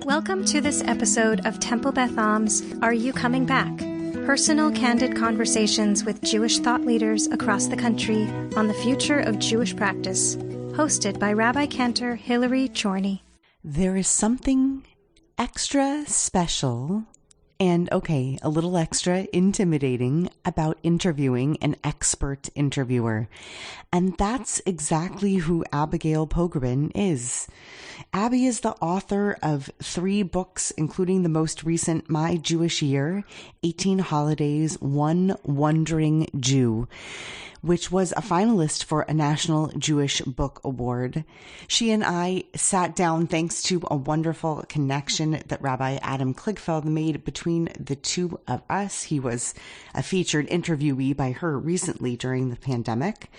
Welcome to this episode of Temple Beth Am's Are You Coming Back? Personal, candid conversations with Jewish thought leaders across the country on the future of Jewish practice, hosted by Rabbi Cantor Hillary Chorny. There is something extra special and, a little extra intimidating about interviewing an expert interviewer. And that's exactly who Abigail Pogrebin is. Abby is the author of 3 books, including the most recent, My Jewish Year, 18 Holidays, One Wandering Jew, which was a finalist for a National Jewish Book Award. She and I sat down thanks to a wonderful connection that Rabbi Adam Kligfeld made between the two of us. He was a featured interviewee by her recently during the pandemic.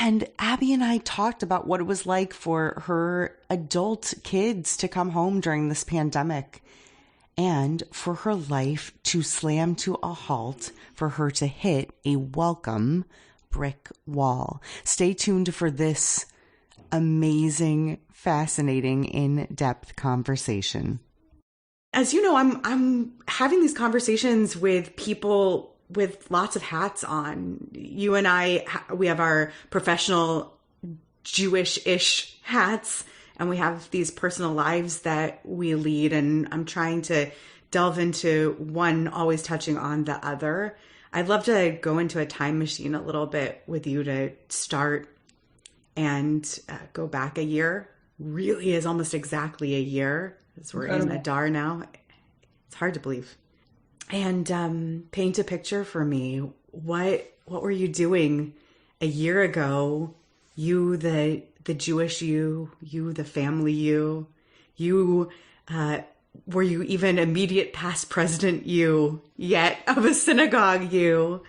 And Abby and I talked about what it was like for her adult kids to come home during this pandemic and for her life to slam to a halt, for her to hit a welcome brick wall. Stay tuned for this amazing, fascinating, in-depth conversation. As you know, I'm having these conversations with people with lots of hats on. You and I, we have our professional Jewish-ish hats, and we have these personal lives that we lead, and I'm trying to delve into one, always touching on the other. I'd love to go into a time machine a little bit with you to start and go back a year. Really is almost exactly a year, as we're in Adar now. It's hard to believe. And paint a picture for me. What were you doing a year ago? You, the Jewish you, the family you, were you even immediate past president you yet of a synagogue you?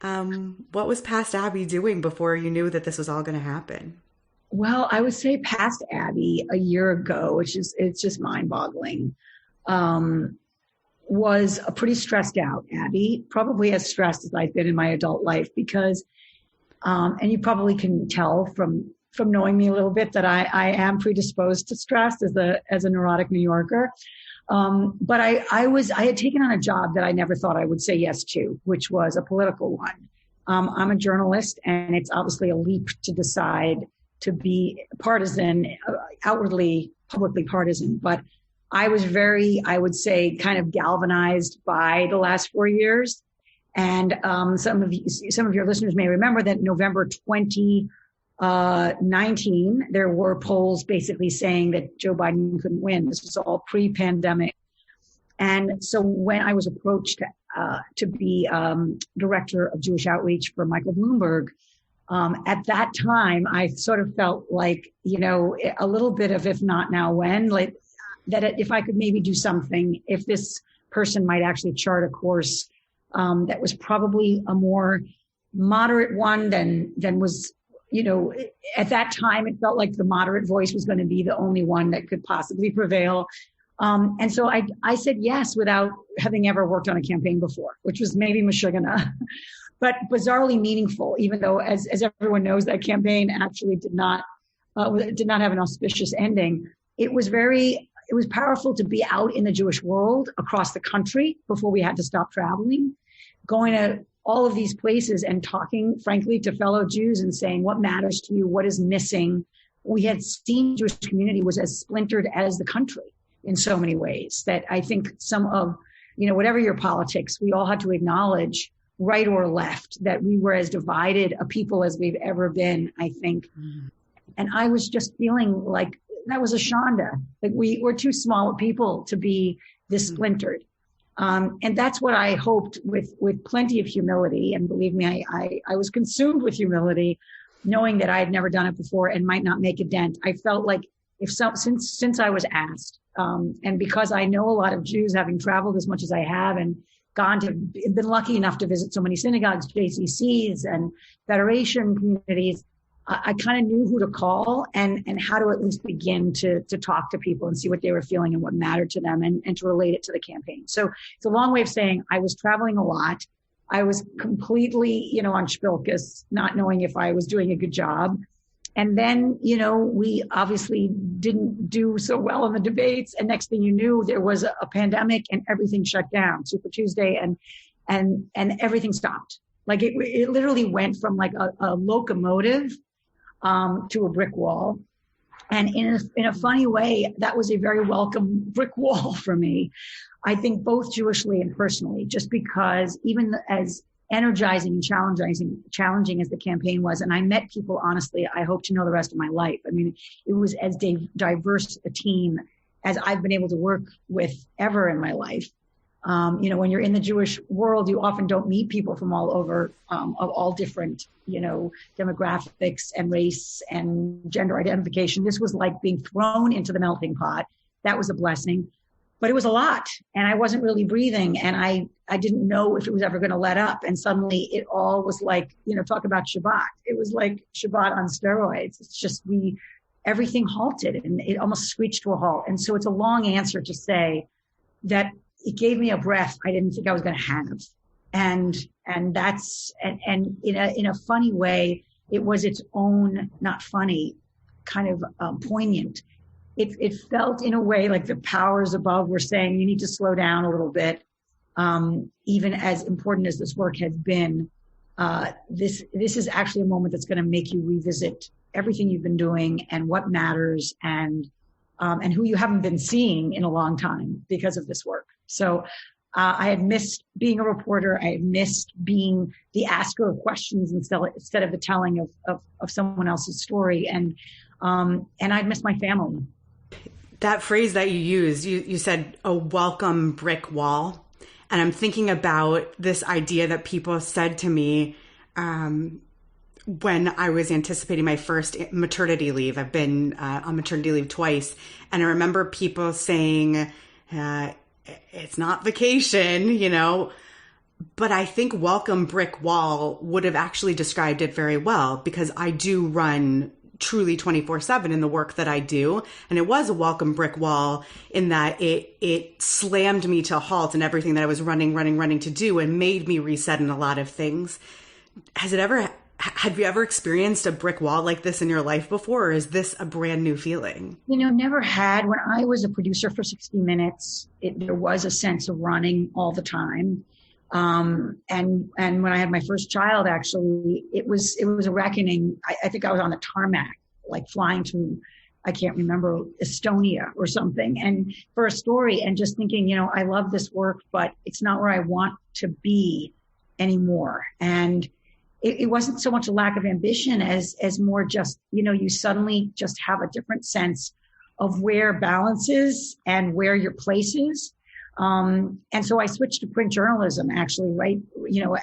What was past Abby doing before you knew that this was all going to happen? Well, I would say past Abby a year ago, it's just mind-boggling. Was a pretty stressed out Abby, probably as stressed as I've been in my adult life because, and you probably can tell from knowing me a little bit that I am predisposed to stress as a neurotic New Yorker. But I had taken on a job that I never thought I would say yes to, which was a political one. I'm a journalist, and it's obviously a leap to decide to be partisan, outwardly, publicly partisan, but I was very, I would say, kind of galvanized by the last 4 years. And some of your listeners may remember that November 2019, there were polls basically saying that Joe Biden couldn't win. This was all pre-pandemic. And so when I was approached to be director of Jewish outreach for Michael Bloomberg, at that time, I sort of felt like, a little bit of if not now when, like, that if I could maybe do something, if this person might actually chart a course that was probably a more moderate one than was, at that time, it felt like the moderate voice was going to be the only one that could possibly prevail. And so I said yes without having ever worked on a campaign before, which was maybe Meshuggah, but bizarrely meaningful, even though, as everyone knows, that campaign actually did not have an auspicious ending. It was powerful to be out in the Jewish world across the country before we had to stop traveling, going to all of these places and talking, frankly, to fellow Jews and saying, what matters to you? What is missing? We had seen Jewish community was as splintered as the country in so many ways that I think some of, whatever your politics, we all had to acknowledge, right or left, that we were as divided a people as we've ever been, I think. Mm. And I was just feeling like, that was a shanda. Like we're too small of people to be this splintered. And that's what I hoped with plenty of humility. And believe me, I was consumed with humility, knowing that I had never done it before and might not make a dent. I felt like since I was asked, and because I know a lot of Jews, having traveled as much as I have and been lucky enough to visit so many synagogues, JCCs and Federation communities, I kind of knew who to call and how to at least begin to talk to people and see what they were feeling and what mattered to them and to relate it to the campaign. So it's a long way of saying I was traveling a lot. I was completely, on Spilkus, not knowing if I was doing a good job. And then, we obviously didn't do so well in the debates. And next thing you knew, there was a pandemic and everything shut down, Super Tuesday, and everything stopped. Like it literally went from like a locomotive to a brick wall. And in a funny way, that was a very welcome brick wall for me. I think both Jewishly and personally, just because even as energizing and challenging as the campaign was. And I met people, honestly, I hope to know the rest of my life. I mean, it was as diverse a team as I've been able to work with ever in my life. When you're in the Jewish world, you often don't meet people from all over, of all different, demographics and race and gender identification. This was like being thrown into the melting pot. That was a blessing. But it was a lot, and I wasn't really breathing, and I didn't know if it was ever going to let up. And suddenly it all was like, talk about Shabbat. It was like Shabbat on steroids. It's just everything halted, and it almost screeched to a halt. And so it's a long answer to say that it gave me a breath I didn't think I was going to have. And that's, and in a funny way, it was its own, not funny, kind of poignant. It felt in a way like the powers above were saying, you need to slow down a little bit. Even as important as this work has been, this is actually a moment that's going to make you revisit everything you've been doing and what matters and who you haven't been seeing in a long time because of this work. So I had missed being a reporter. I had missed being the asker of questions instead of the telling of someone else's story. And I'd missed my family. That phrase that you used, you said a welcome brick wall. And I'm thinking about this idea that people said to me when I was anticipating my first maternity leave. I've been on maternity leave twice. And I remember people saying, it's not vacation, But I think welcome brick wall would have actually described it very well, because I do run truly 24/7 in the work that I do. And it was a welcome brick wall in that it slammed me to a halt in everything that I was running to do and made me reset in a lot of things. Have you ever experienced a brick wall like this in your life before? Or is this a brand new feeling? Never had. When I was a producer for 60 Minutes, there was a sense of running all the time. And when I had my first child, actually, it was a reckoning. I think I was on the tarmac, like flying to, I can't remember, Estonia or something, and for a story, and just thinking, I love this work, but it's not where I want to be anymore. And it wasn't so much a lack of ambition as more just, you suddenly just have a different sense of where balance is and where your place is. And so I switched to print journalism, actually, right,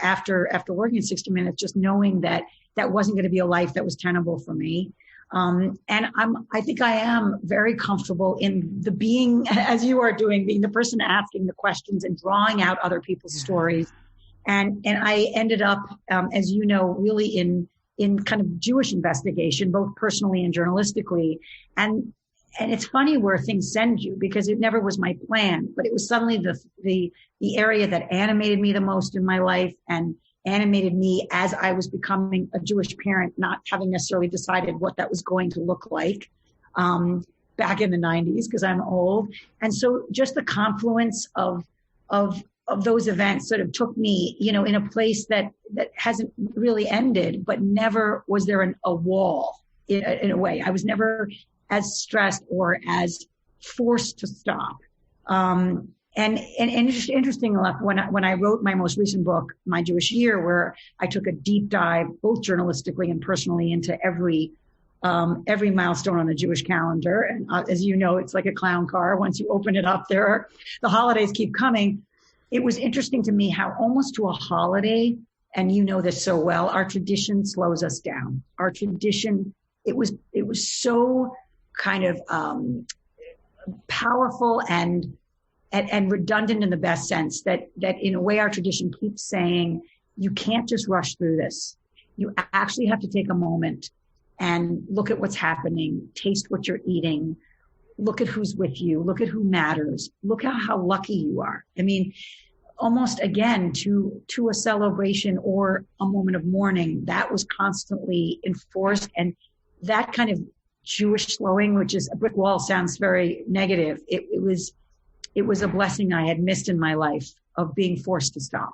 after working in 60 Minutes, just knowing that wasn't going to be a life that was tenable for me. And I think I am very comfortable in the being, as you are doing, being the person asking the questions and drawing out other people's stories. And I ended up, as you know, really in kind of Jewish investigation, both personally and journalistically. And it's funny where things send you, because it never was my plan, but it was suddenly the area that animated me the most in my life and animated me as I was becoming a Jewish parent, not having necessarily decided what that was going to look like back in the 90s, because I'm old. And so just the confluence of those events sort of took me, in a place that hasn't really ended, but never was there a wall in a way. I was never as stressed or as forced to stop. And interesting enough, when I wrote my most recent book, My Jewish Year, where I took a deep dive, both journalistically and personally, into every milestone on the Jewish calendar. And as you know, it's like a clown car. Once you open it up, the holidays keep coming. It was interesting to me how almost to a holiday, and you know this so well, our tradition slows us down. Our tradition, it was so kind of powerful and redundant in the best sense that in a way our tradition keeps saying, you can't just rush through this. You actually have to take a moment and look at what's happening, taste what you're eating, look at who's with you, look at who matters, look at how lucky you are. I mean, almost again to a celebration or a moment of mourning that was constantly enforced. And that kind of Jewish slowing, which is a brick wall, sounds very negative. It was a blessing I had missed in my life of being forced to stop.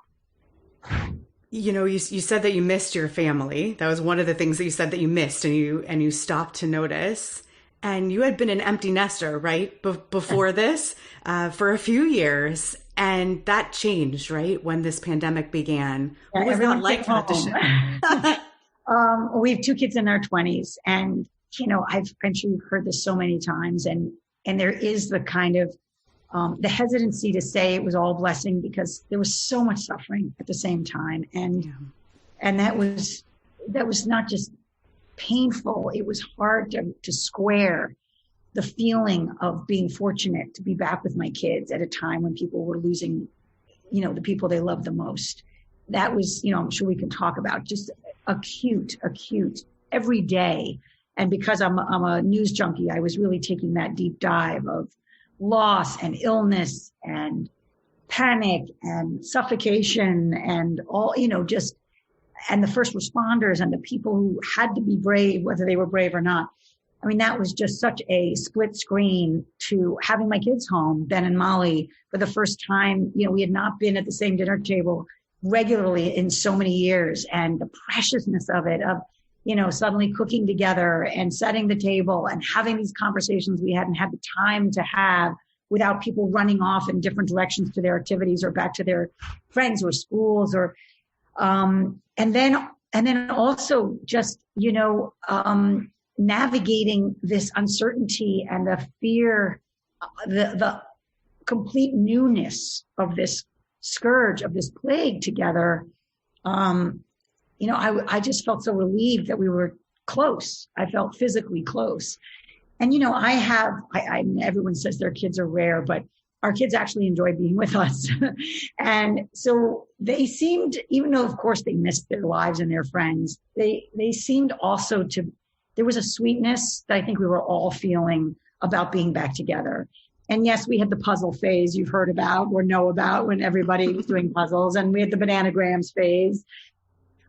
You know, you said that you missed your family. That was one of the things that you said that you missed, and you stopped to notice. And you had been an empty nester, right, before this for a few years. And that changed, right, when this pandemic began. What was that like for the show? We have 2 kids in their 20s. And, you know, I'm sure you've heard this so many times. And there is the kind of the hesitancy to say it was all blessing, because there was so much suffering at the same time. And that was not just painful. It was hard to square the feeling of being fortunate to be back with my kids at a time when people were losing, you know, the people they loved the most. That was, you know, I'm sure we can talk about just acute every day. And because I'm a news junkie, I was really taking that deep dive of loss and illness and panic and suffocation and all, you know, just, and the first responders and the people who had to be brave, whether they were brave or not. I mean, that was just such a split screen to having my kids home, Ben and Molly, for the first time. You know, we had not been at the same dinner table regularly in so many years, and the preciousness of it, of, you know, suddenly cooking together and setting the table and having these conversations we hadn't had the time to have without people running off in different directions to their activities or back to their friends or schools, or, and then also just, you know, navigating this uncertainty and the fear, the complete newness of this scourge, of this plague together. You know, I just felt so relieved that we were close. I felt physically close. And, you know, I everyone says their kids are rare, but our kids actually enjoy being with us. And so they seemed, even though of course they missed their lives and their friends, they seemed also to, there was a sweetness that I think we were all feeling about being back together. And yes, we had the puzzle phase you've heard about or know about, when everybody was doing puzzles, and we had the bananagrams phase,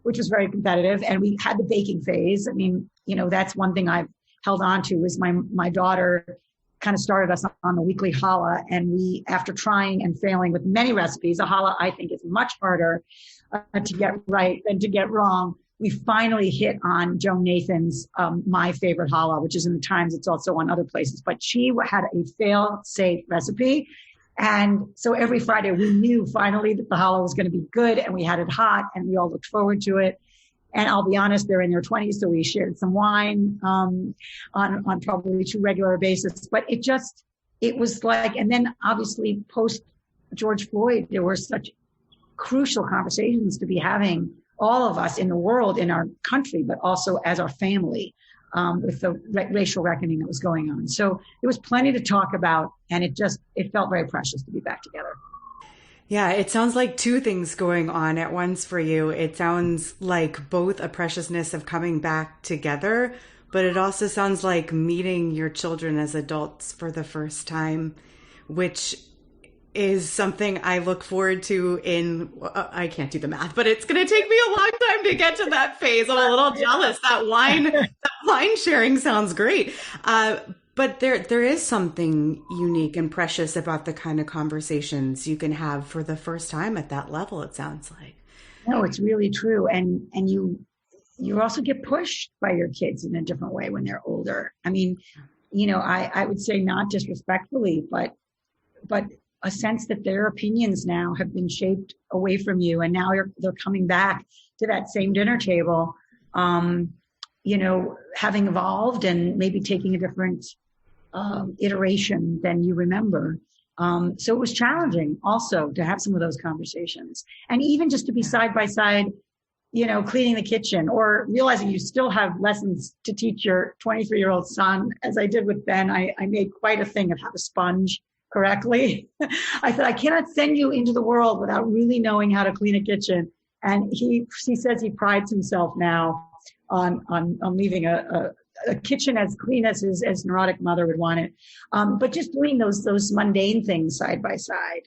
which was very competitive. And we had the baking phase. I mean, you know, that's one thing I've held on to, is my daughter kind of started us on the weekly challah. And we, after trying and failing with many recipes, a challah I think is much harder to get right than to get wrong. We finally hit on Joan Nathan's my favorite challah, which is in the Times. It's also on other places, but she had a fail-safe recipe. And so every Friday we knew finally that the challah was going to be good, and we had it hot, and we all looked forward to it. And I'll be honest, they're in their 20s, so we shared some wine on probably too regular a basis. But it was like, and then obviously post George Floyd, there were such crucial conversations to be having, all of us in the world, in our country, but also as our family, with the racial reckoning that was going on. So there was plenty to talk about, and it felt very precious to be back together. Yeah, it sounds like 2 things going on at once for you. It sounds like both a preciousness of coming back together, but it also sounds like meeting your children as adults for the first time, which is something I look forward to I can't do the math, but it's going to take me a long time to get to that phase. I'm a little jealous. That wine sharing sounds great. But there is something unique and precious about the kind of conversations you can have for the first time at that level, it sounds like. No, it's really true. And you also get pushed by your kids in a different way when they're older. I mean, you know, I would say, not disrespectfully, but a sense that their opinions now have been shaped away from you, and now they're coming back to that same dinner table, you know, having evolved and maybe taking a different iteration than you remember. So it was challenging also to have some of those conversations, and even just to be side by side, you know, cleaning the kitchen, or realizing you still have lessons to teach your 23-year-old son. As I did with Ben, I made quite a thing of how to sponge correctly. I said, I cannot send you into the world without really knowing how to clean a kitchen. And he says he prides himself now on leaving a kitchen as clean as his neurotic mother would want it. But just doing those mundane things side by side,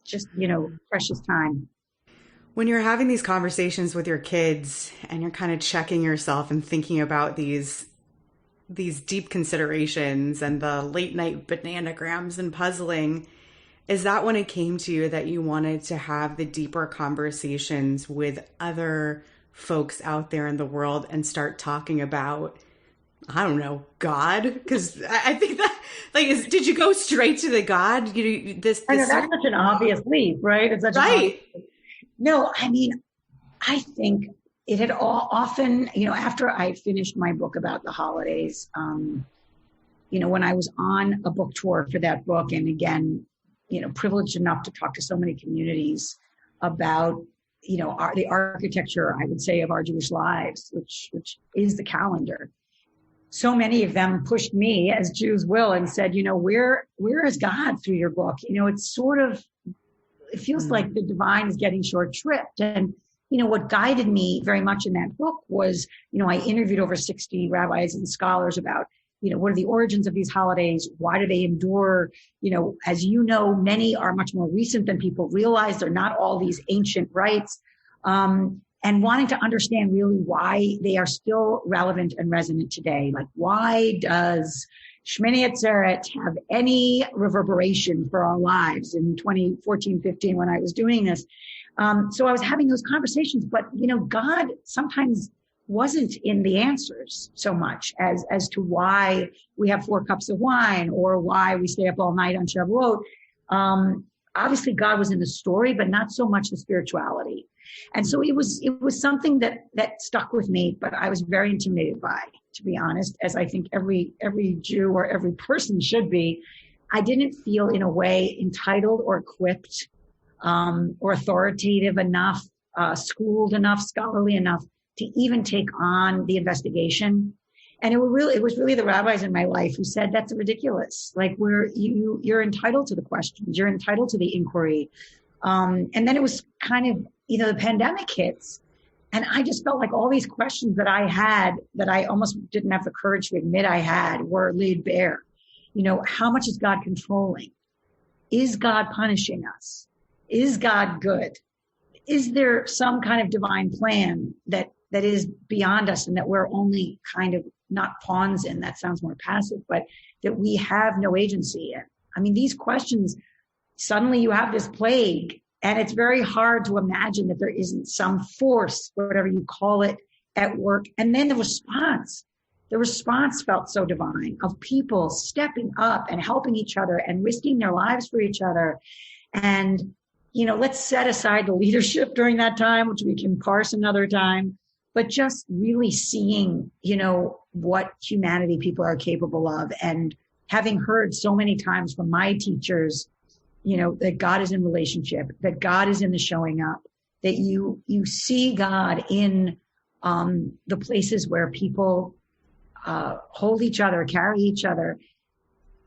just, you know, precious time. When you're having these conversations with your kids and you're kind of checking yourself and thinking about these deep considerations and the late night bananagrams and puzzling, is that when it came to you that you wanted to have the deeper conversations with other folks out there in the world and start talking about, I don't know, God? Because I think that, did you go straight to the God? I know that's such an obvious leap, right? It's such right. No, I mean, I think it had often, after I finished my book about the holidays, when I was on a book tour for that book, and again, privileged enough to talk to so many communities about, the architecture, I would say, of our Jewish lives, which is the calendar. So many of them pushed me, as Jews will, and said, where is God through your book? It feels like the divine is getting short shrift. And, what guided me very much in that book was, I interviewed over 60 rabbis and scholars about, what are the origins of these holidays? Why do they endure? As many are much more recent than people realize. They're not all these ancient rites. And wanting to understand really why they are still relevant and resonant today. Like, why does Shmini Atzeret have any reverberation for our lives in 2014, 15 when I was doing this? So I was having those conversations, but, God sometimes wasn't in the answers so much as to why we have 4 cups of wine or why we stay up all night on Shavuot. Obviously, God was in the story, but not so much the spirituality. And so it was something that stuck with me, but I was very intimidated by, to be honest, as I think every Jew or every person should be. I didn't feel in a way entitled or equipped, or authoritative enough, schooled enough, scholarly enough to even take on the investigation. And it was really the rabbis in my life who said, that's ridiculous. Like, you're entitled to the questions, you're entitled to the inquiry. And then it was kind of, the pandemic hits, and I just felt like all these questions that I had that I almost didn't have the courage to admit I had were laid bare. How much is God controlling? Is God punishing us? Is God good? Is there some kind of divine plan that is beyond us and that we're only kind of not pawns in? That sounds more passive, but that we have no agency in. I mean, these questions, suddenly you have this plague, and it's very hard to imagine that there isn't some force, whatever you call it, at work. And then the response felt so divine, of people stepping up and helping each other and risking their lives for each other. And, let's set aside the leadership during that time, which we can parse another time, but just really seeing, what humanity people are capable of. And having heard so many times from my teachers, that God is in relationship, that God is in the showing up, that you see God in the places where people hold each other, carry each other.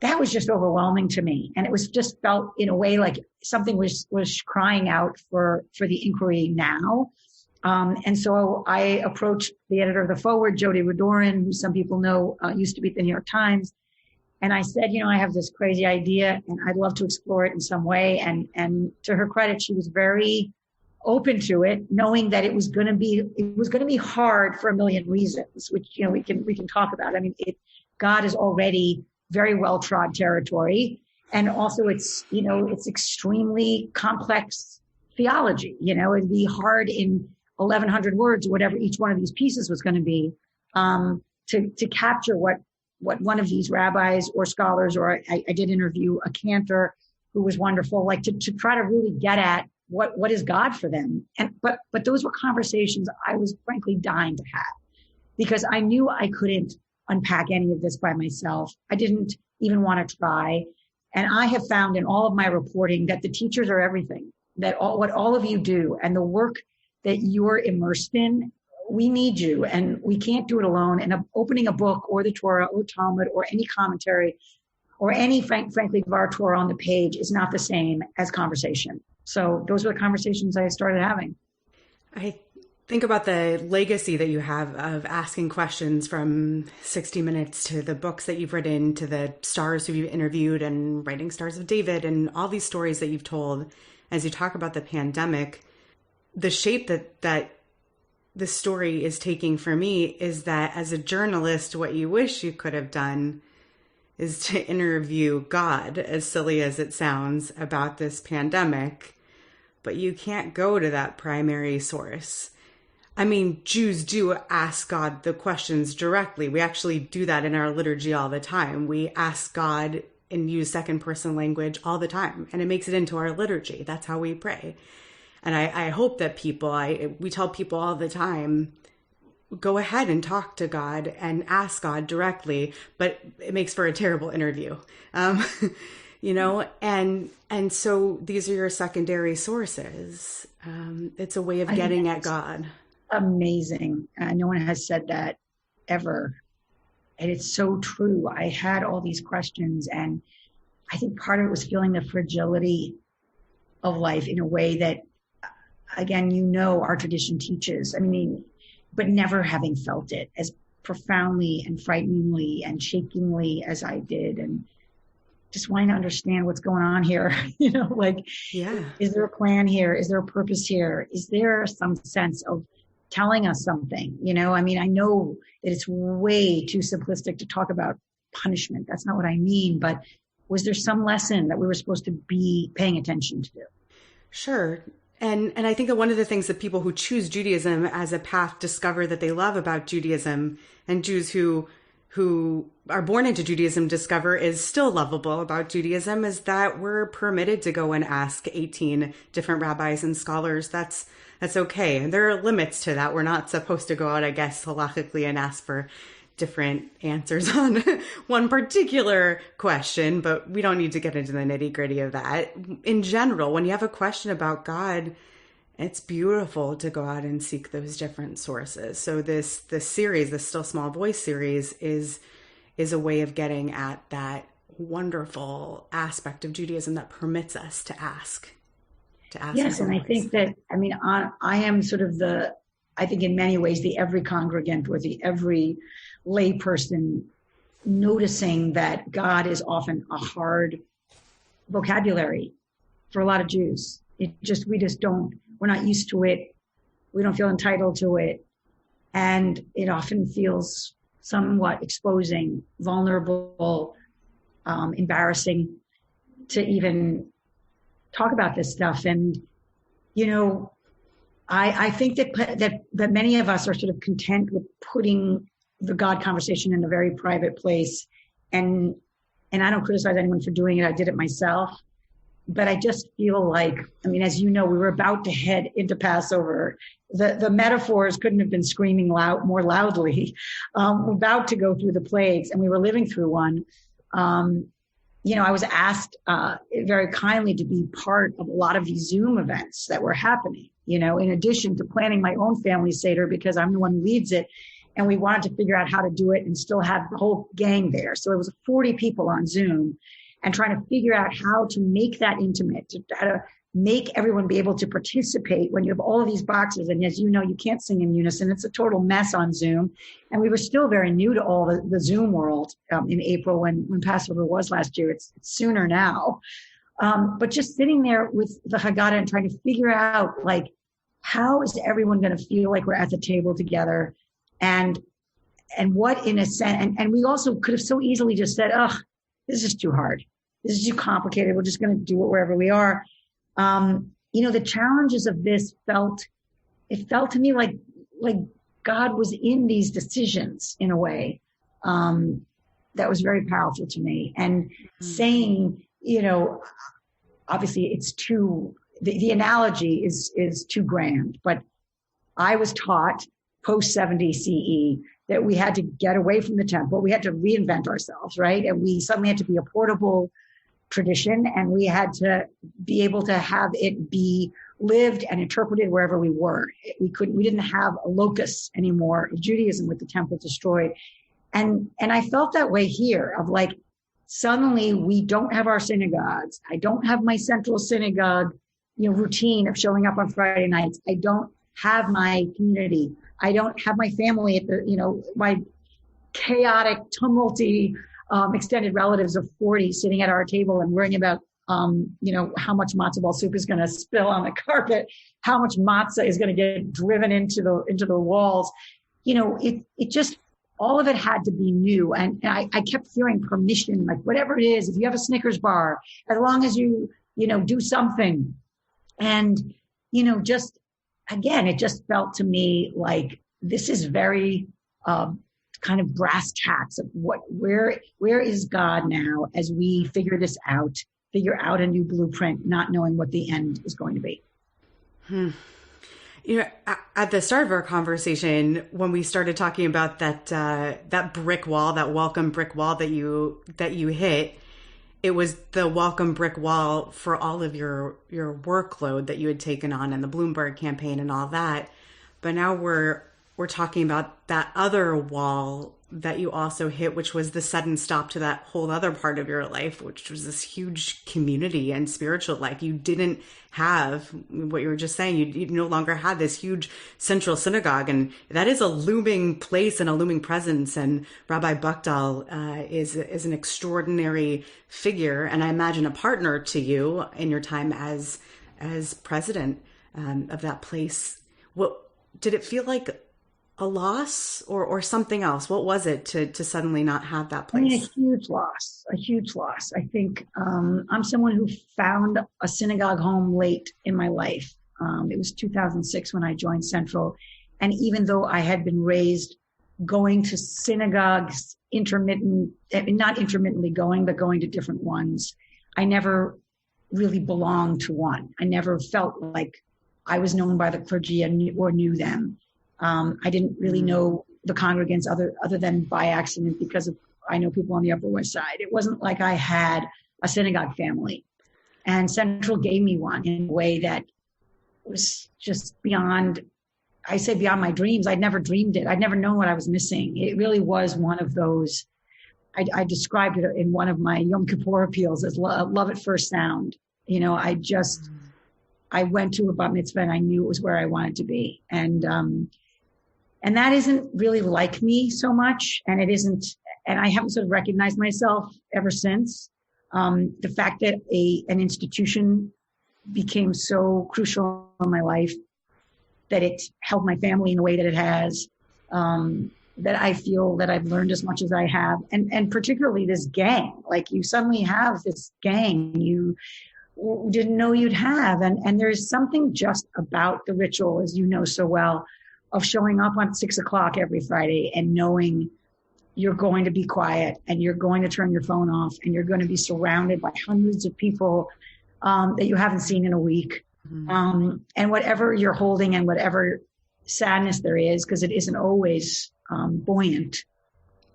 That was just overwhelming to me. And it was just felt in a way like something was crying out for the inquiry now. And so I approached the editor of the Forward, Jody Redorin, who some people know used to be at the New York Times. And I said, I have this crazy idea and I'd love to explore it in some way. And to her credit, she was very open to it, knowing that it was going to be hard for a million reasons, which, we can talk about. I mean, God is already very well-trod territory. And also it's extremely complex theology. It'd be hard in 1,100 words, whatever each one of these pieces was going to be, to capture what one of these rabbis or scholars, or I did interview a cantor who was wonderful, like to try to really get at what is God for them. But those were conversations I was frankly dying to have, because I knew I couldn't unpack any of this by myself. I didn't even want to try. And I have found in all of my reporting that the teachers are everything, that what all of you do and the work that you're immersed in, we need you, and we can't do it alone. And opening a book or the Torah or Talmud or any commentary or any, frankly, Dvar Torah on the page is not the same as conversation. So those were the conversations I started having. I think about the legacy that you have of asking questions, from 60 Minutes to the books that you've written, to the stars who you've interviewed and writing Stars of David, and all these stories that you've told as you talk about the pandemic. the shape that the story is taking for me is that as a journalist, what you wish you could have done is to interview God, as silly as it sounds, about this pandemic, but you can't go to that primary source. I mean, Jews do ask God the questions directly. We actually do that in our liturgy all the time. We ask God and use second person language all the time, and it makes it into our liturgy. That's how we pray. And I hope that we tell people all the time, go ahead and talk to God and ask God directly, but it makes for a terrible interview. You know, and so these are your secondary sources. It's a way of getting at God. Amazing. No one has said that ever. And it's so true. I had all these questions, and I think part of it was feeling the fragility of life in a way that, again, you know, our tradition teaches. I mean, but never having felt it as profoundly and frighteningly and shakingly as I did, and just wanting to understand what's going on here. You know, like, is there a plan here? Is there a purpose here? Is there some sense of telling us something? You know, I mean, I know that it's way too simplistic to talk about punishment. That's not what I mean. But was there some lesson that we were supposed to be paying attention to? Sure. And I think that one of the things that people who choose Judaism as a path discover that they love about Judaism, and Jews who are born into Judaism discover is still lovable about Judaism, is that we're permitted to go and ask 18 different rabbis and scholars. That's okay. And there are limits to that. We're not supposed to go out, I guess, halachically and ask for different answers on one particular question, but we don't need to get into the nitty-gritty of that. In general, when you have a question about God, it's beautiful to go out and seek those different sources. So this series, the Still Small Voice series, is a way of getting at that wonderful aspect of Judaism that permits us to ask. Yes, and I think that, I mean, I am sort of I think in many ways, the every congregant or the every lay person noticing that God is often a hard vocabulary for a lot of Jews. We just don't, we're not used to it. We don't feel entitled to it. And it often feels somewhat exposing, vulnerable, embarrassing to even talk about this stuff. And, you know, I think that many of us are sort of content with putting the God conversation in a very private place. And I don't criticize anyone for doing it. I did it myself. But I just feel like, I mean, as you know, we were about to head into Passover. The metaphors couldn't have been screaming more loudly. We're about to go through the plagues, and we were living through one. You know, I was asked very kindly to be part of a lot of these Zoom events that were happening, you know, in addition to planning my own family Seder, because I'm the one who leads it. And we wanted to figure out how to do it and still have the whole gang there. So it was 40 people on Zoom, and trying to figure out how to make that intimate, how to make everyone be able to participate when you have all of these boxes. And as you know, you can't sing in unison. It's a total mess on Zoom. And we were still very new to all the Zoom world in April when Passover was last year. It's sooner now. But just sitting there with the Haggadah and trying to figure out, like, how is everyone going to feel like we're at the table together? And what, in a sense, and we also could have so easily just said, oh, this is too hard. This is too complicated. We're just going to do it wherever we are. You know, the challenges of this felt to me like God was in these decisions in a way that was very powerful to me. And saying, you know, obviously it's the analogy is too grand, but I was taught post 70 CE that we had to get away from the temple. We had to reinvent ourselves, right? And we suddenly had to be a portable tradition, and we had to be able to have it be lived and interpreted wherever we were. We didn't have a locus anymore of Judaism with the temple destroyed. And I felt that way here, of like, suddenly we don't have our synagogues. I don't have my central synagogue, you know, routine of showing up on Friday nights. I don't have my community. I don't have my family at my chaotic, tumulty, extended relatives of 40 sitting at our table and worrying about how much matzo ball soup is going to spill on the carpet, how much matzah is going to get driven into the walls. It just, all of it had to be new. And I kept hearing permission, like whatever it is, if you have a Snickers bar, as long as you do something. And, just, again, it just felt to me like this is very kind of brass tacks of where is God now as we figure out a new blueprint, not knowing what the end is going to be. At the start of our conversation, when we started talking about that brick wall, that welcome brick wall that you hit, it was the welcome brick wall for all of your workload that you had taken on and the Bloomberg campaign and all that. But now we're talking about that other wall that you also hit, which was the sudden stop to that whole other part of your life, which was this huge community and spiritual life. You didn't have what you were just saying. You no longer had this huge central synagogue, and that is a looming place and a looming presence. And Rabbi Buchdahl is an extraordinary figure, and I imagine a partner to you in your time as president of that place. What did it feel like? A loss or something else? What was it to suddenly not have that place? I mean, a huge loss. I think I'm someone who found a synagogue home late in my life. It was 2006 when I joined Central. And even though I had been raised going to synagogues, not intermittently going, but going to different ones, I never really belonged to one. I never felt like I was known by the clergy or knew them. I didn't really know the congregants other than by accident because I know people on the Upper West Side. It wasn't like I had a synagogue family. And Central gave me one in a way that was just beyond my dreams. I'd never dreamed it. I'd never known what I was missing. It really was one of those, I described it in one of my Yom Kippur appeals as love at first sound. I went to a bat mitzvah and I knew it was where I wanted to be. And that isn't really like me so much. And it isn't, and I haven't sort of recognized myself ever since. The fact that an institution became so crucial in my life, that it helped my family in the way that it has, that I feel that I've learned as much as I have. And particularly this gang, like you suddenly have this gang you didn't know you'd have. And there's something just about the ritual, as you know so well, of showing up on 6 o'clock every Friday and knowing you're going to be quiet and you're going to turn your phone off and you're going to be surrounded by hundreds of people that you haven't seen in a week. Mm-hmm. And whatever you're holding and whatever sadness there is, because it isn't always buoyant,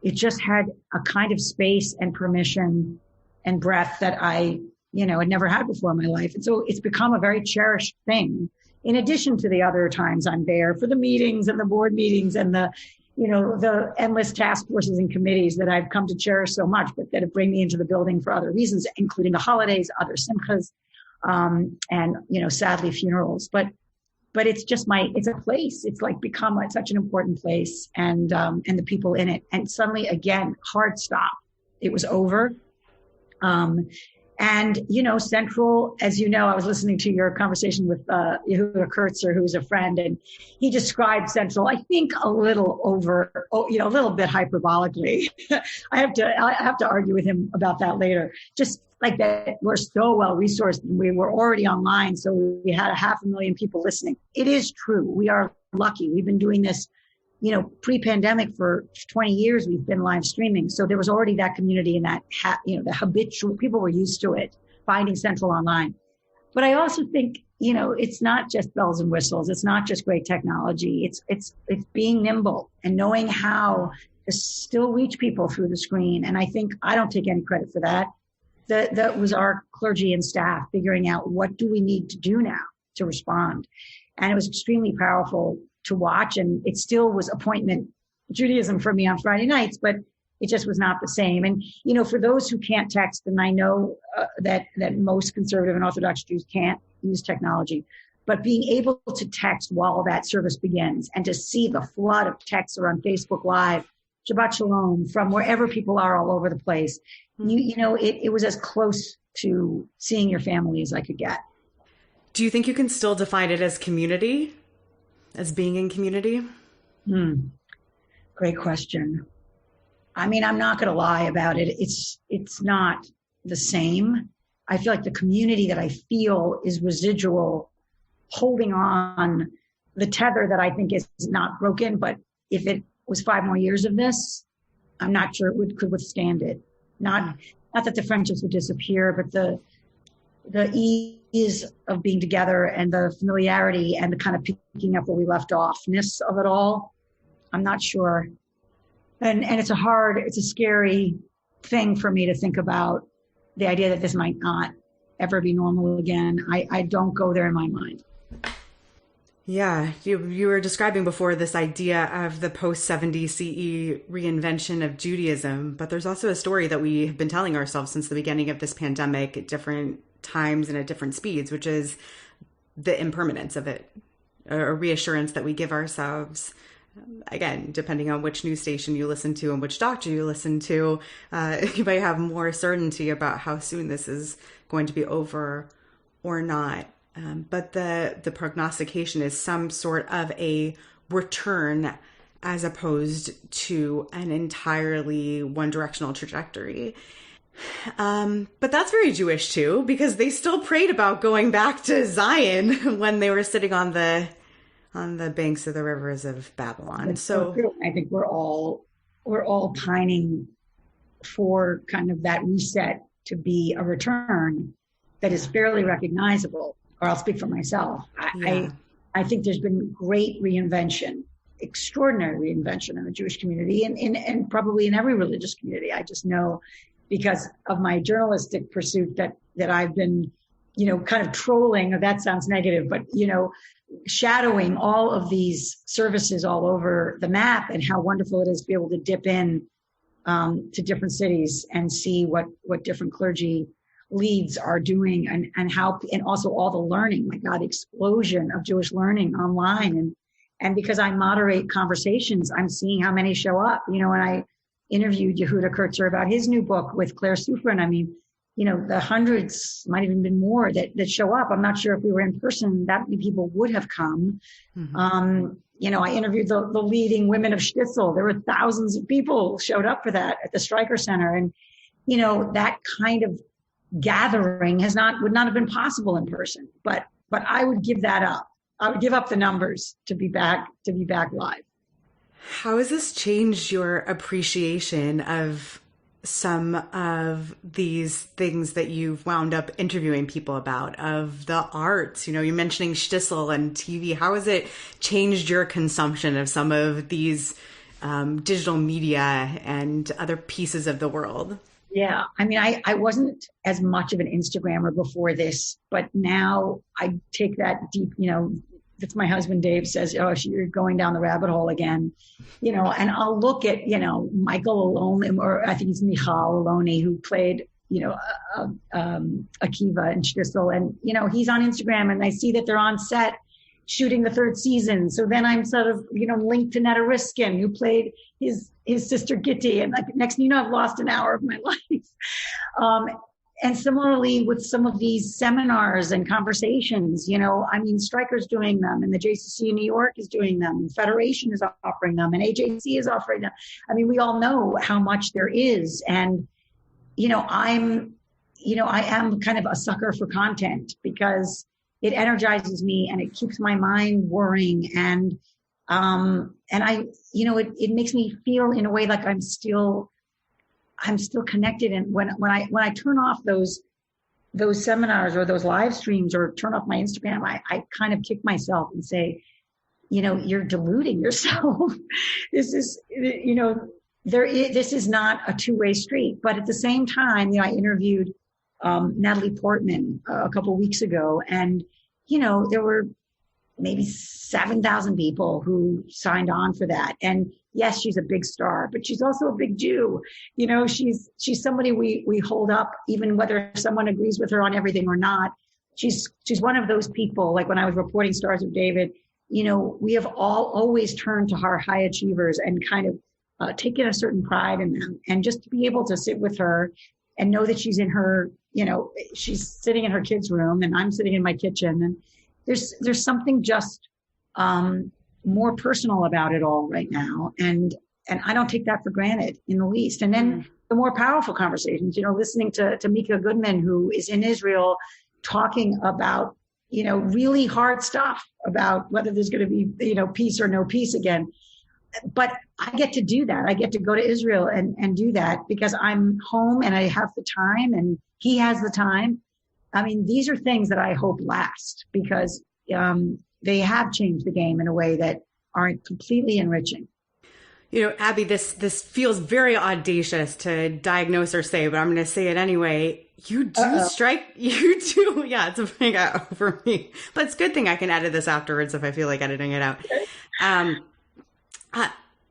it just had a kind of space and permission and breath that I had never had before in my life. And so it's become a very cherished thing. In addition to the other times I'm there for the meetings and the board meetings and the endless task forces and committees that I've come to cherish so much, but that bring me into the building for other reasons, including the holidays, other simchas, and sadly funerals. But it's just it's a place. It's like become such an important place, and the people in it. And suddenly, again, hard stop. It was over. And, Central, as you know, I was listening to your conversation with Yehuda Kurtzer, who's a friend, and he described Central, I think, a little a little bit hyperbolically. I have to argue with him about that later. Just like that, we're so well resourced. We were already online, so we had 500,000 people listening. It is true. We are lucky. We've been doing this, pre-pandemic for 20 years, we've been live streaming. So there was already that community and that, the habitual, people were used to it, finding Central online. But I also think, it's not just bells and whistles. It's not just great technology. It's being nimble and knowing how to still reach people through the screen. And I think I don't take any credit for that. That was our clergy and staff figuring out what do we need to do now to respond. And it was extremely powerful to watch, and it still was appointment Judaism for me on Friday nights, but it just was not the same. And, for those who can't text, and I know that most conservative and Orthodox Jews can't use technology, but being able to text while that service begins and to see the flood of texts or on Facebook Live, Shabbat Shalom, from wherever people are all over the place, it was as close to seeing your family as I could get. Do you think you can still define it as community, as being in community? Great question. I mean, I'm not going to lie about it. It's not the same. I feel like the community that I feel is residual, holding on the tether that I think is not broken. But if it was 5 more years of this, I'm not sure it could withstand it. Not that the friendships would disappear, but the ease of being together and the familiarity and the kind of picking up where we left offness of it all. I'm not sure. And it's a scary thing for me to think about, the idea that this might not ever be normal again. I don't go there in my mind. Yeah, you were describing before this idea of the post-70 CE reinvention of Judaism, but there's also a story that we have been telling ourselves since the beginning of this pandemic at different times and at different speeds, which is the impermanence of it, a reassurance that we give ourselves. Again, depending on which news station you listen to and which doctor you listen to, you might have more certainty about how soon this is going to be over or not. But the prognostication is some sort of a return as opposed to an entirely one-directional trajectory. But that's very Jewish too, because they still prayed about going back to Zion when they were sitting on the banks of the rivers of Babylon. So I think we're all pining for kind of that reset to be a return that is fairly recognizable. Or I'll speak for myself. I think there's been great reinvention, extraordinary reinvention in the Jewish community and probably in every religious community. I just know because of my journalistic pursuit that I've been, kind of trolling, that sounds negative, but, shadowing all of these services all over the map and how wonderful it is to be able to dip in to different cities and see what different clergy leads are doing and also all the learning, my God, explosion of Jewish learning online. And because I moderate conversations, I'm seeing how many show up. When I interviewed Yehuda Kurtzer about his new book with Claire Sufrin, I mean, the hundreds, might even been more that show up. I'm not sure if we were in person, that many people would have come. Mm-hmm. I interviewed the leading women of Shtisel. There were thousands of people showed up for that at the Streicker Center. And, that kind of gathering would not have been possible in person, but I would give that up. I would give up the numbers to be back live. How has this changed your appreciation of some of these things that you've wound up interviewing people about, of the arts? You're mentioning Shtisel and TV. How has it changed your consumption of some of these digital media and other pieces of the world? Yeah. I mean, I wasn't as much of an Instagrammer before this, but now I take that deep, that's my husband, Dave, says, oh, you're going down the rabbit hole again, and I'll look at, Michael Aloni, or I think it's Michal Aloni, who played, Akiva in Shtisel. And, he's on Instagram and I see that they're on set shooting the 3rd season. So then I'm sort of, linked to Netta Riskin, who played his sister Gitti. And next thing you know, I've lost an hour of my life. And similarly with some of these seminars and conversations, Streicker's doing them and the JCC in New York is doing them. Federation is offering them and AJC is offering them. I mean, we all know how much there is. And, I am kind of a sucker for content because it energizes me and it keeps my mind whirring. And I, it makes me feel in a way like I'm still connected. And when I turn off those seminars or those live streams or turn off my Instagram, I kind of kick myself and say, you're deluding yourself. This is, this is not a two-way street. But at the same time, I interviewed Natalie Portman a couple of weeks ago, and there were maybe 7,000 people who signed on for that. And yes, she's a big star, but she's also a big Jew. She's somebody we hold up, even whether someone agrees with her on everything or not. She's one of those people, like when I was reporting Stars of David, we have always turned to our high achievers and kind of taken a certain pride in them. And just to be able to sit with her and know that she's in her, she's sitting in her kid's room and I'm sitting in my kitchen. And there's something just more personal about it all right now. And I don't take that for granted in the least. And then the more powerful conversations, listening to Mika Goodman, who is in Israel, talking about, really hard stuff about whether there's going to be, peace or no peace again. But I get to do that. I get to go to Israel and do that because I'm home and I have the time and he has the time. I mean, these are things that I hope last because they have changed the game in a way that aren't completely enriching. Abby, this feels very audacious to diagnose or say, but I'm going to say it anyway. You do Yeah, it's a big out for me. But it's a good thing I can edit this afterwards if I feel like editing it out.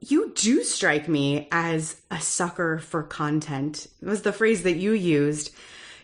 You do strike me as a sucker for content. It was the phrase that you used.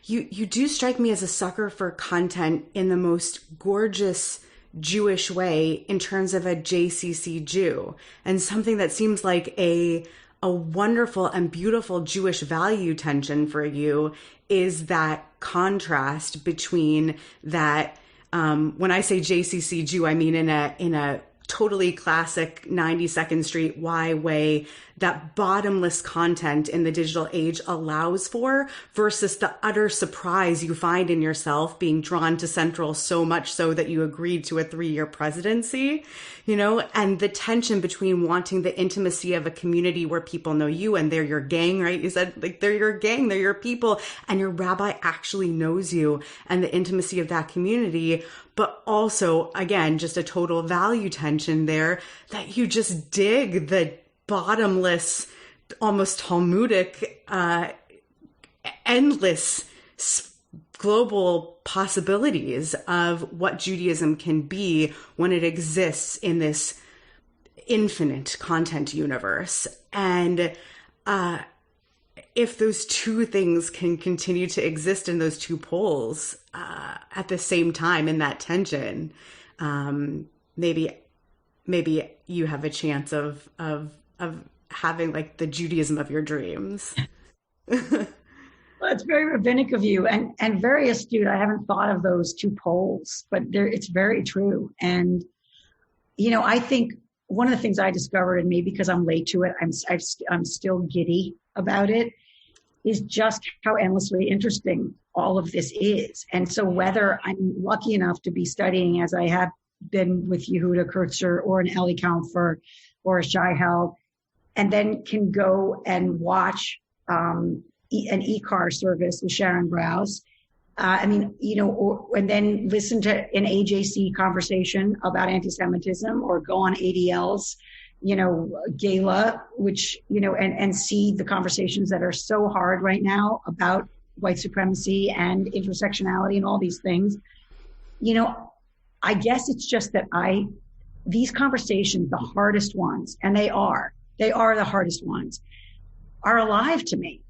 You do strike me as a sucker for content in the most gorgeous Jewish way in terms of a JCC Jew, and something that seems like a wonderful and beautiful Jewish value tension for you is that contrast between that. When I say JCC Jew, I mean in a totally classic 92nd Street Y way that bottomless content in the digital age allows for versus the utter surprise you find in yourself being drawn to Central so much so that you agreed to a 3-year presidency, and the tension between wanting the intimacy of a community where people know you and they're your gang, right? You said like they're your gang, they're your people, and your rabbi actually knows you and the intimacy of that community. But also, again, just a total value tension there that you just dig the bottomless, almost Talmudic, endless global possibilities of what Judaism can be when it exists in this infinite content universe. And if those two things can continue to exist in those two poles at the same time in that tension, maybe you have a chance of having like the Judaism of your dreams. Well, it's very rabbinic of you and very astute. I haven't thought of those two poles, but it's very true. And, I think one of the things I discovered, and maybe because I'm late to it, I'm still giddy about it, is just how endlessly interesting all of this is. And so whether I'm lucky enough to be studying as I have been with Yehuda Kurtzer or an Eli Kampfer or a Shai Held, and then can go and watch an e-car service with Sharon Brous, and then listen to an AJC conversation about anti-Semitism or go on ADL's, gala, which, and see the conversations that are so hard right now about white supremacy and intersectionality and all these things. I guess it's just that these conversations, the hardest ones, and they are the hardest ones, are alive to me.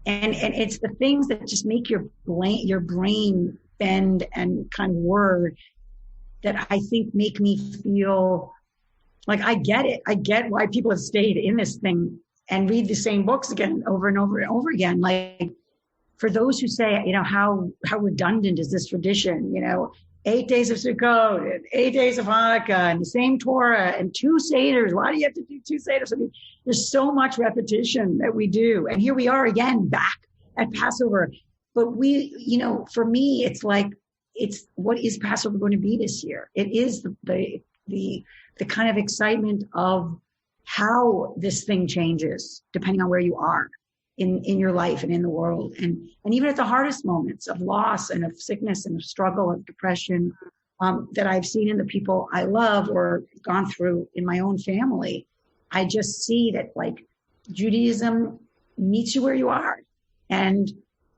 And it's the things that just make your brain bend and kind of whir that I think make me feel like I get it. I get why people have stayed in this thing and read the same books again, over and over and over again. Like for those who say, how redundant is this tradition? 8 days of Sukkot and 8 days of Hanukkah and the same Torah and 2 Seders. Why do you have to do 2 Seders? I mean, there's so much repetition that we do. And here we are again, back at Passover. But for me, it's like, what is Passover going to be this year? It is the kind of excitement of how this thing changes depending on where you are in your life and in the world. And even at the hardest moments of loss and of sickness and of struggle and depression that I've seen in the people I love or gone through in my own family, I just see that like Judaism meets you where you are. And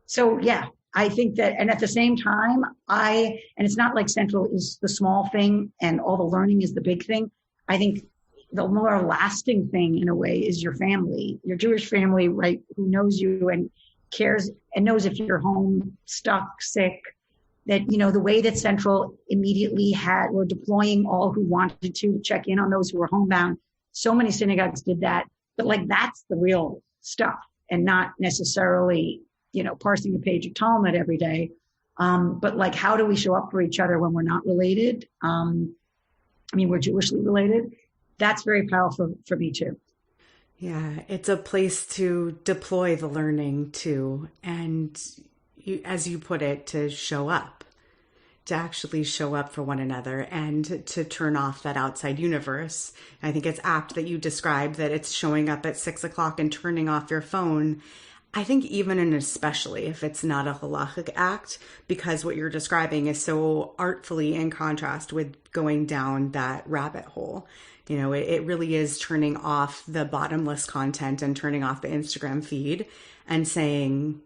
so, yeah, I think that, and at the same time, and it's not like Central is the small thing and all the learning is the big thing. I think the more lasting thing in a way is your family, your Jewish family, right? Who knows you and cares and knows if you're home, stuck, sick, that, the way that Central immediately were deploying all who wanted to check in on those who were homebound. So many synagogues did that, but like, that's the real stuff and not necessarily parsing the page of Talmud every day. But like, how do we show up for each other when we're not related? We're Jewishly related. That's very powerful for me too. Yeah, it's a place to deploy the learning to, and as you put it, to show up, to actually show up for one another and to turn off that outside universe. I think it's apt that you describe that it's showing up at 6:00 and turning off your phone. I think even and especially if it's not a halachic act, because what you're describing is so artfully in contrast with going down that rabbit hole. It really is turning off the bottomless content and turning off the Instagram feed and saying,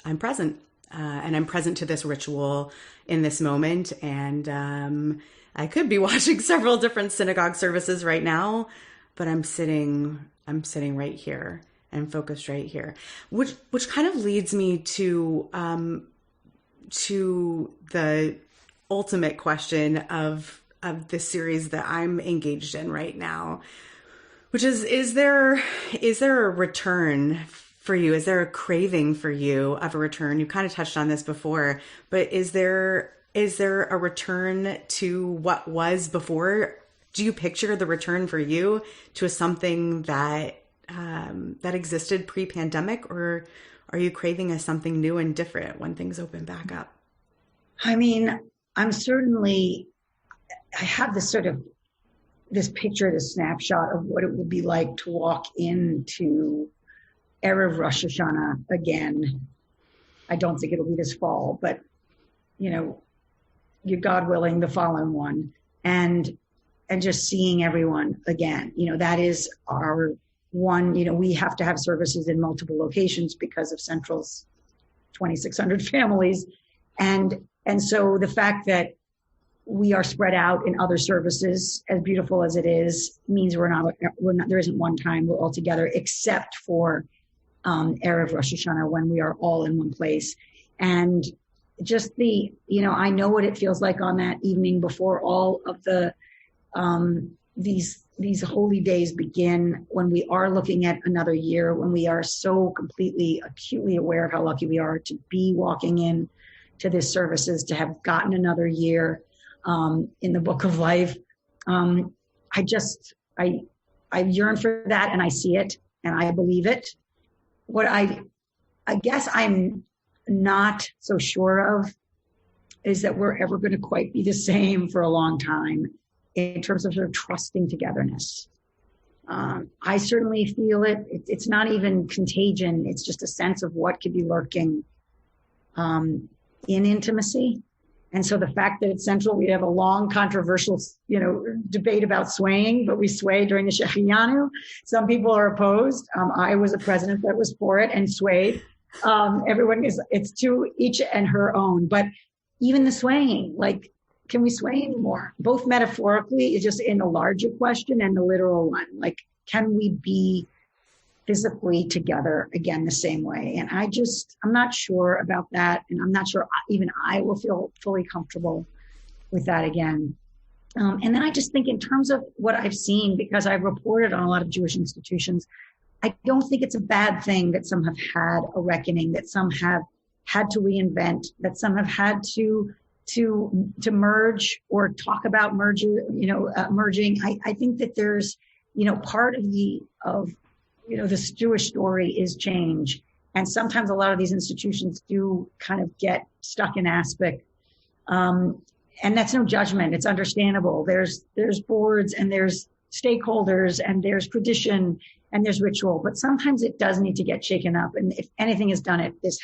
I'm present. And I'm present to this ritual in this moment. And I could be watching several different synagogue services right now, but I'm sitting right here and focused right here, which kind of leads me to the ultimate question of the series that I'm engaged in right now, which is there a return for you? Is there a craving for you of a return? You kind of touched on this before, but is there a return to what was before? Do you picture the return for you to something that existed pre-pandemic, or are you craving a something new and different when things open back up? I have this picture, this snapshot of what it would be like to walk into Erev Rosh Hashanah again. I don't think it'll be this fall, but you God willing, the following one, and just seeing everyone again. That is our one. We have to have services in multiple locations because of Central's 2,600 families, and so the fact that we are spread out in other services, as beautiful as it is, means we're not. There isn't one time we're all together, except for Erev Rosh Hashanah, when we are all in one place. And just I know what it feels like on that evening before all of the these holy days begin, when we are looking at another year, when we are so completely acutely aware of how lucky we are to be walking in to these services, to have gotten another year in the book of life. I yearn for that, and I see it, and I believe it. What I guess I'm not so sure of is that we're ever going to quite be the same for a long time in terms of sort of trusting togetherness. I certainly feel it. It's not even contagion. It's just a sense of what could be lurking in intimacy. And so the fact that it's Central, we have a long controversial, debate about swaying, but we sway during the Shechianu. Some people are opposed. I was a president that was for it and swayed. It's to each and her own. But even the swaying, can we sway anymore? Both metaphorically, it's just in a larger question, and the literal one. Can we be physically together again the same way? And I'm not sure about that. And I'm not sure even I will feel fully comfortable with that again. And then I just think in terms of what I've seen, because I've reported on a lot of Jewish institutions, I don't think it's a bad thing that some have had a reckoning, that some have had to reinvent, that some have had to merge or talk about merging. I think that there's, part of this Jewish story is change. And sometimes a lot of these institutions do kind of get stuck in aspic. And that's no judgment. It's understandable. There's boards, and there's stakeholders, and there's tradition, and there's ritual. But sometimes it does need to get shaken up. And if anything has done it, this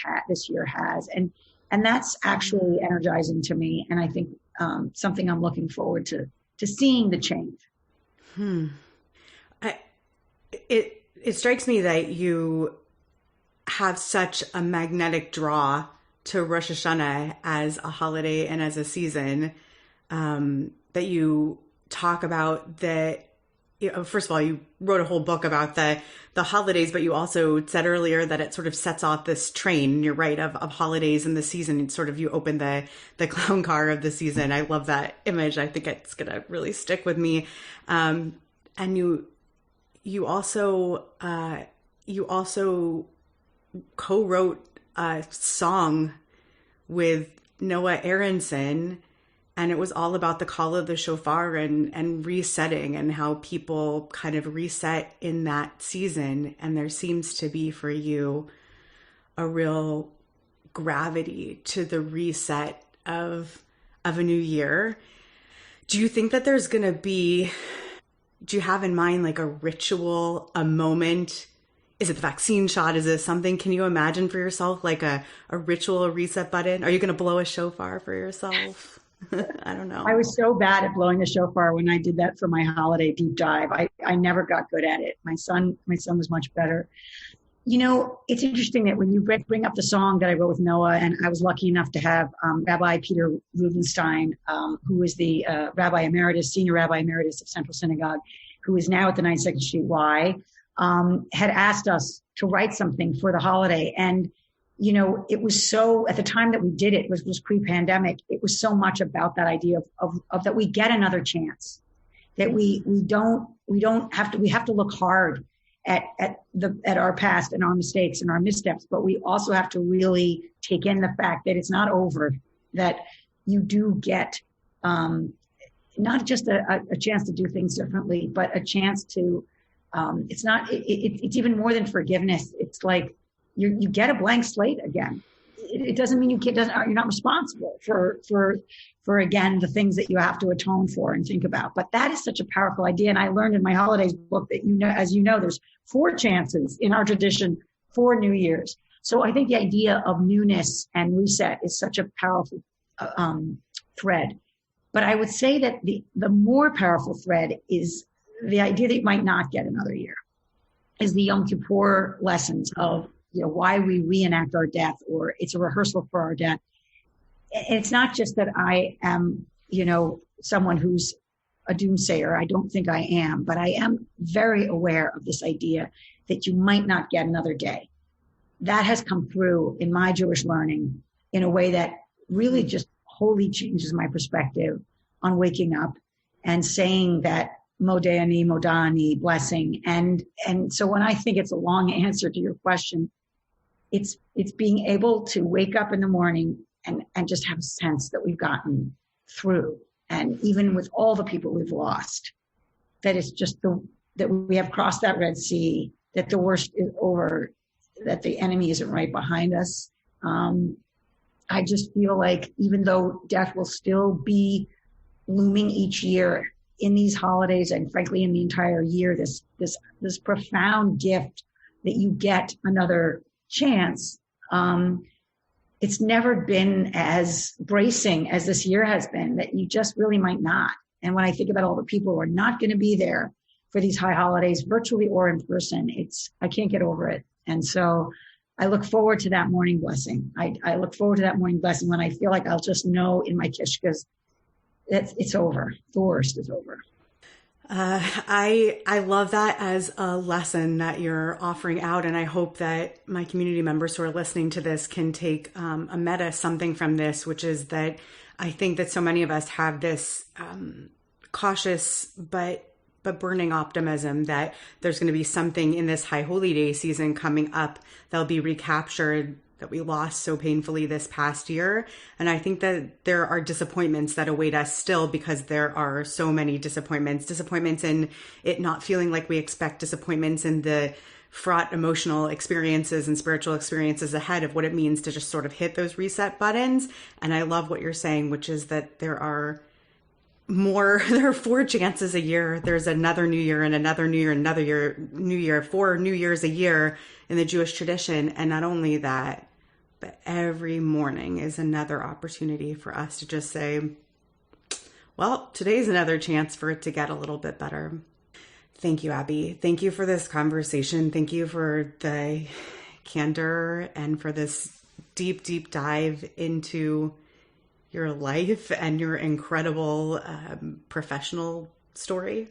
year has. And that's actually energizing to me. And I think something I'm looking forward to seeing the change. It strikes me that you have such a magnetic draw to Rosh Hashanah as a holiday and as a season, that you talk about that. First of all, you wrote a whole book about the holidays, but you also said earlier that it sort of sets off this train, you're right, of holidays in the season. It's sort of, you open the clown car of the season. I love that image. I think it's going to really stick with me. And you also co-wrote a song with Noah Aronson, and it was all about the call of the shofar and resetting and how people kind of reset in that season. And there seems to be for you a real gravity to the reset of a new year. Do you think that there's going to be, do you have in mind like a ritual, a moment? Is it the vaccine shot? Is it something? Can you imagine for yourself like a ritual, a reset button? Are you going to blow a shofar for yourself? I don't know. I was so bad at blowing the shofar when I did that for my holiday deep dive. I never got good at it. My son was much better. You know, it's interesting that when you bring up the song that I wrote with Noah, and I was lucky enough to have Rabbi Peter Rubenstein, who is the Rabbi Emeritus, Senior Rabbi Emeritus of Central Synagogue, who is now at the 92nd Street Y, had asked us to write something for the holiday. And, you know, it was so, at the time that we did it, was pre-pandemic, it was so much about that idea of that we get another chance, that we have to look hard at our past and our mistakes and our missteps, but we also have to really take in the fact that it's not over, that you do get not just a chance to do things differently, but a chance to, it's even more than forgiveness. It's like you get a blank slate again. It doesn't mean you're not responsible for again, the things that you have to atone for and think about. But that is such a powerful idea. And I learned in my holidays book that, you know, as you know, there's 4 chances in our tradition for New Year's. So I think the idea of newness and reset is such a powerful thread. But I would say that the more powerful thread is the idea that you might not get another year, is the Yom Kippur lessons of, you know, why we reenact our death, or it's a rehearsal for our death. And it's not just that I am, you know, someone who's a doomsayer. I don't think I am, but I am very aware of this idea that you might not get another day. That has come through in my Jewish learning in a way that really just wholly changes my perspective on waking up and saying that Modani, Modani, blessing. And so when I think it's a long answer to your question, it's being able to wake up in the morning and just have a sense that we've gotten through. And even with all the people we've lost, that it's just that we have crossed that Red Sea, that the worst is over, that the enemy isn't right behind us. I just feel like even though death will still be looming each year in these holidays, and frankly in the entire year, this profound gift that you get another chance. It's never been as bracing as this year has been, that you just really might not. And when I think about all the people who are not going to be there for these high holidays, virtually or in person, I can't get over it. And so I look forward to that morning blessing. I look forward to that morning blessing when I feel like I'll just know in my kishkas that it's over. The worst is over. I love that as a lesson that you're offering out. And I hope that my community members who are listening to this can take something from this, which is that I think that so many of us have this cautious but burning optimism that there's going to be something in this high holy day season coming up that'll be recaptured, that we lost so painfully this past year. And I think that there are disappointments that await us still, because there are so many disappointments in it not feeling like we expect, disappointments in the fraught emotional experiences and spiritual experiences ahead of what it means to just sort of hit those reset buttons. And I love what you're saying, which is that there are 4 chances a year. There's another new year and another new year, another year, new year, 4 New Years a year in the Jewish tradition. And not only that, but every morning is another opportunity for us to just say, well, today's another chance for it to get a little bit better. Thank you, Abby. Thank you for this conversation. Thank you for the candor and for this deep, deep dive into your life and your incredible professional story.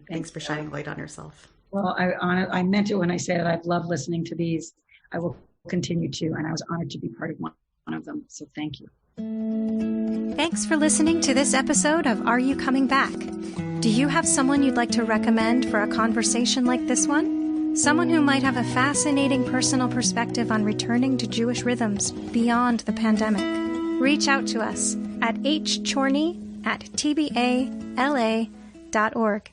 Thanks for shining light on yourself. Well, I meant it when I said I've loved listening to these. I will continue to, and I was honored to be part of one of them. So thank you. Thanks for listening to this episode of Are You Coming Back? Do you have someone you'd like to recommend for a conversation like this one? Someone who might have a fascinating personal perspective on returning to Jewish rhythms beyond the pandemic. Reach out to us at hchorny@tbala.org.